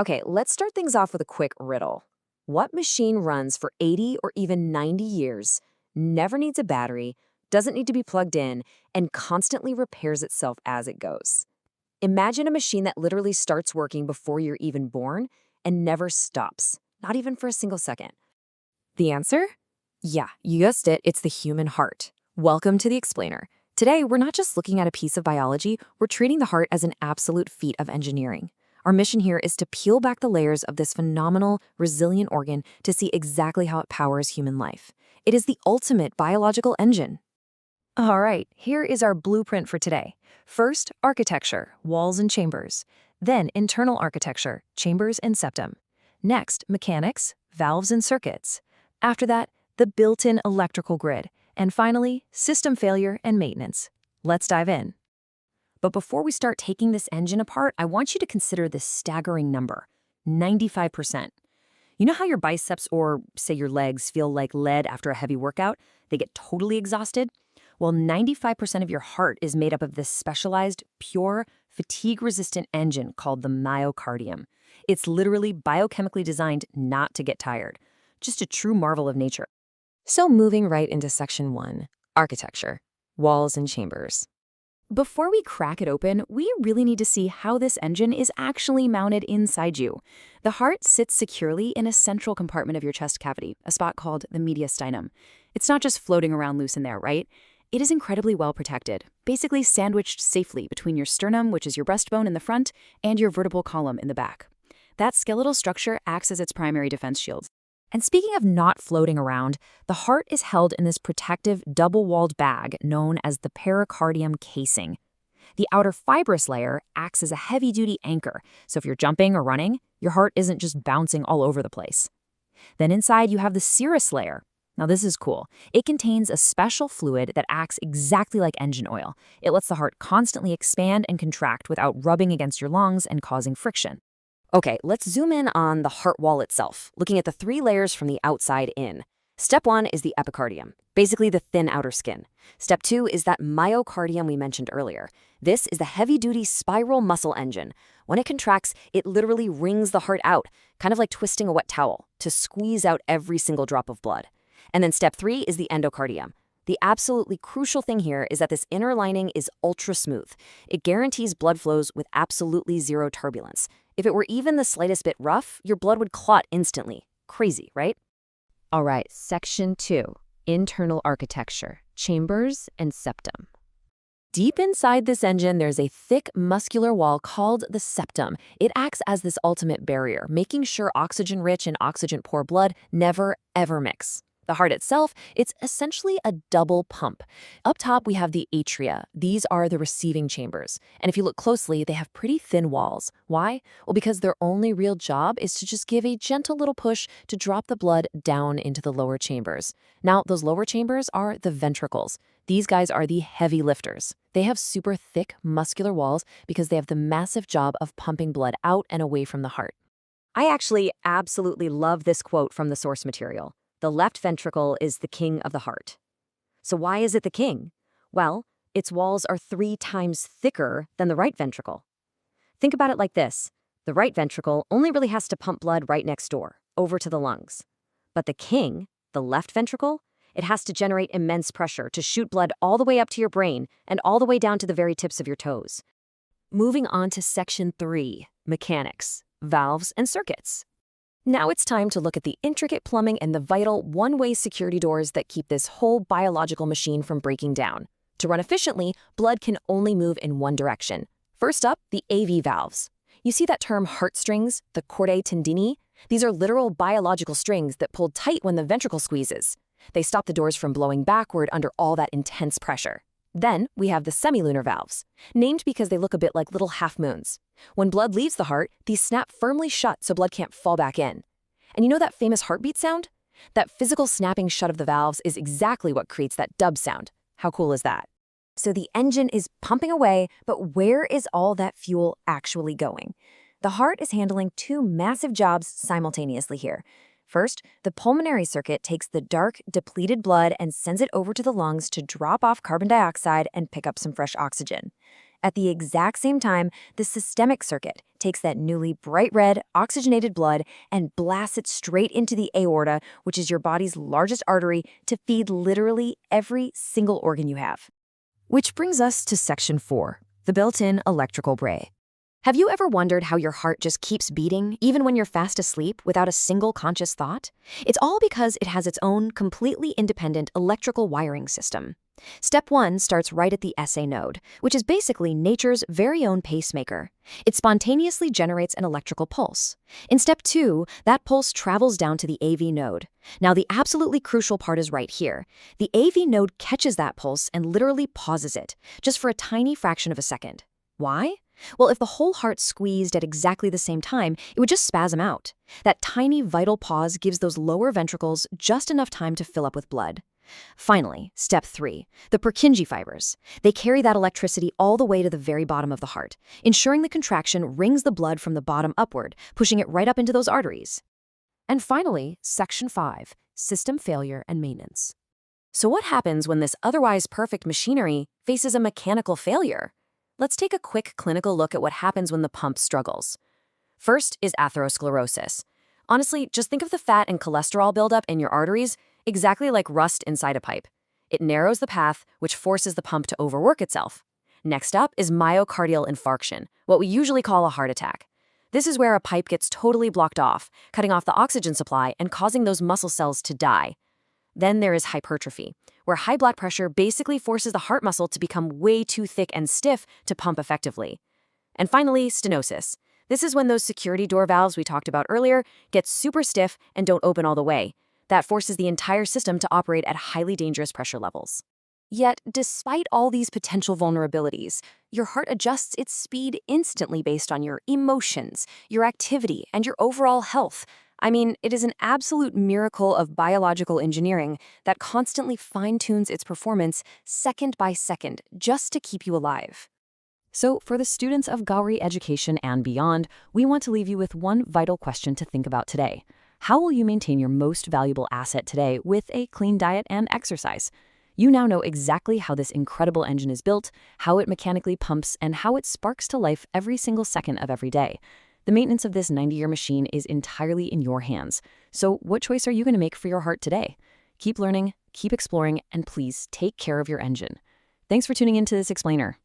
Okay, let's start things off with a quick riddle. What machine runs for 80 or even 90 years, never needs a battery, doesn't need to be plugged in, and constantly repairs itself as it goes? Imagine a machine that literally starts working before you're even born and never stops, not even for a single second. The answer? Yeah, you guessed it, it's the human heart. Welcome to the Explainer. Today, we're not just looking at a piece of biology, we're treating the heart as an absolute feat of engineering. Our mission here is to peel back the layers of this phenomenal, resilient organ to see exactly how it powers human life. It is the ultimate biological engine. All right, here is our blueprint for today. First, architecture, walls and chambers. Then, internal architecture, chambers and septum. Next, mechanics, valves and circuits. After that, the built-in electrical grid. And finally, system failure and maintenance. Let's dive in. But before we start taking this engine apart, I want you to consider this staggering number, 95%. You know how your biceps or, say, your legs feel like lead after a heavy workout? They get totally exhausted? Well, 95% of your heart is made up of this specialized, pure, fatigue-resistant engine called the myocardium. It's literally biochemically designed not to get tired. Just a true marvel of nature. So moving right into section 1, architecture, walls and chambers. Before we crack it open, we really need to see how this engine is actually mounted inside you. The heart sits securely in a central compartment of your chest cavity, a spot called the mediastinum. It's not just floating around loose in there, right? It is incredibly well protected, basically sandwiched safely between your sternum, which is your breastbone in the front, and your vertebral column in the back. That skeletal structure acts as its primary defense shield. And speaking of not floating around, the heart is held in this protective double-walled bag known as the pericardium casing. The outer fibrous layer acts as a heavy-duty anchor, so if you're jumping or running, your heart isn't just bouncing all over the place. Then inside you have the serous layer. Now this is cool. It contains a special fluid that acts exactly like engine oil. It lets the heart constantly expand and contract without rubbing against your lungs and causing friction. Okay, let's zoom in on the heart wall itself, looking at the 3 layers from the outside in. Step 1 is the epicardium, basically the thin outer skin. Step 2 is that myocardium we mentioned earlier. This is the heavy-duty spiral muscle engine. When it contracts, it literally wrings the heart out, kind of like twisting a wet towel, to squeeze out every single drop of blood. And then step 3 is the endocardium. The absolutely crucial thing here is that this inner lining is ultra smooth. It guarantees blood flows with absolutely zero turbulence. If it were even the slightest bit rough, your blood would clot instantly. Crazy, right? All right, section 2, internal architecture, chambers and septum. Deep inside this engine, there's a thick muscular wall called the septum. It acts as this ultimate barrier, making sure oxygen-rich and oxygen-poor blood never, ever mix. The heart itself, it's essentially a double pump. Up top, we have the atria. These are the receiving chambers. And if you look closely, they have pretty thin walls. Why? Well, because their only real job is to just give a gentle little push to drop the blood down into the lower chambers. Now, those lower chambers are the ventricles. These guys are the heavy lifters. They have super thick, muscular walls because they have the massive job of pumping blood out and away from the heart. I actually absolutely love this quote from the source material. The left ventricle is the king of the heart. So why is it the king? Well, its walls are 3 times thicker than the right ventricle. Think about it like this. The right ventricle only really has to pump blood right next door, over to the lungs. But the king, the left ventricle, it has to generate immense pressure to shoot blood all the way up to your brain and all the way down to the very tips of your toes. Moving on to section 3, mechanics, valves and circuits. Now it's time to look at the intricate plumbing and the vital one-way security doors that keep this whole biological machine from breaking down. To run efficiently, blood can only move in one direction. First up, the AV valves. You see that term heartstrings, the chordae tendini? These are literal biological strings that pull tight when the ventricle squeezes. They stop the doors from blowing backward under all that intense pressure. Then we have the semilunar valves, named because they look a bit like little half-moons. When blood leaves the heart, these snap firmly shut so blood can't fall back in. And you know that famous heartbeat sound? That physical snapping shut of the valves is exactly what creates that dub sound. How cool is that? So the engine is pumping away, but where is all that fuel actually going? The heart is handling 2 massive jobs simultaneously here. First, the pulmonary circuit takes the dark, depleted blood and sends it over to the lungs to drop off carbon dioxide and pick up some fresh oxygen. At the exact same time, the systemic circuit takes that newly bright red, oxygenated blood and blasts it straight into the aorta, which is your body's largest artery, to feed literally every single organ you have. Which brings us to Section 4, the built-in electrical bray. Have you ever wondered how your heart just keeps beating, even when you're fast asleep, without a single conscious thought? It's all because it has its own, completely independent electrical wiring system. Step 1 starts right at the SA node, which is basically nature's very own pacemaker. It spontaneously generates an electrical pulse. In Step 2, that pulse travels down to the AV node. Now, the absolutely crucial part is right here. The AV node catches that pulse and literally pauses it, just for a tiny fraction of a second. Why? Well, if the whole heart squeezed at exactly the same time, it would just spasm out. That tiny vital pause gives those lower ventricles just enough time to fill up with blood. Finally, Step 3, the Purkinje fibers. They carry that electricity all the way to the very bottom of the heart, ensuring the contraction wrings the blood from the bottom upward, pushing it right up into those arteries. And finally, Section 5, system failure and maintenance. So what happens when this otherwise perfect machinery faces a mechanical failure? Let's take a quick clinical look at what happens when the pump struggles. First is atherosclerosis. Honestly, just think of the fat and cholesterol buildup in your arteries exactly like rust inside a pipe. It narrows the path, which forces the pump to overwork itself. Next up is myocardial infarction, what we usually call a heart attack. This is where a pipe gets totally blocked off, cutting off the oxygen supply and causing those muscle cells to die. Then there is hypertrophy, where high blood pressure basically forces the heart muscle to become way too thick and stiff to pump effectively. And finally, stenosis. This is when those security door valves we talked about earlier get super stiff and don't open all the way. That forces the entire system to operate at highly dangerous pressure levels. Yet, despite all these potential vulnerabilities, your heart adjusts its speed instantly based on your emotions, your activity, and your overall health. I mean, it is an absolute miracle of biological engineering that constantly fine-tunes its performance second by second just to keep you alive. So, for the students of Ghauri Education and beyond, we want to leave you with one vital question to think about today. How will you maintain your most valuable asset today with a clean diet and exercise? You now know exactly how this incredible engine is built, how it mechanically pumps, and how it sparks to life every single second of every day. The maintenance of this 90-year machine is entirely in your hands. So what choice are you going to make for your heart today? Keep learning, keep exploring, and please take care of your engine. Thanks for tuning into this explainer.